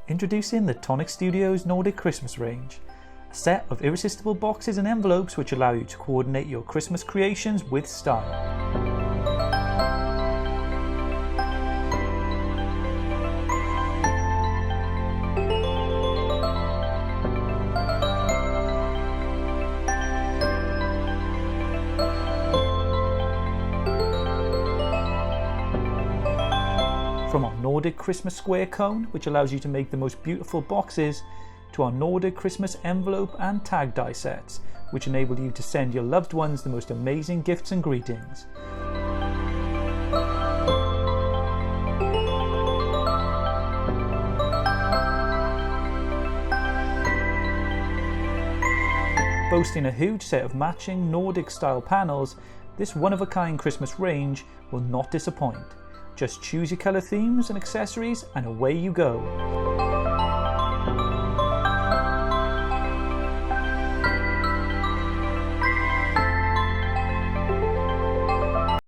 Introducing the Tonic Studios Nordic Christmas range, a set of irresistible boxes and envelopes which allow you to coordinate your Christmas creations with style. From our Nordic Christmas Square Cone, which allows you to make the most beautiful boxes, to our Nordic Christmas envelope and tag die sets, which enable you to send your loved ones the most amazing gifts and greetings. Boasting a huge set of matching Nordic style panels, this one-of-a-kind Christmas range will not disappoint. Just choose your colour themes and accessories and away you go.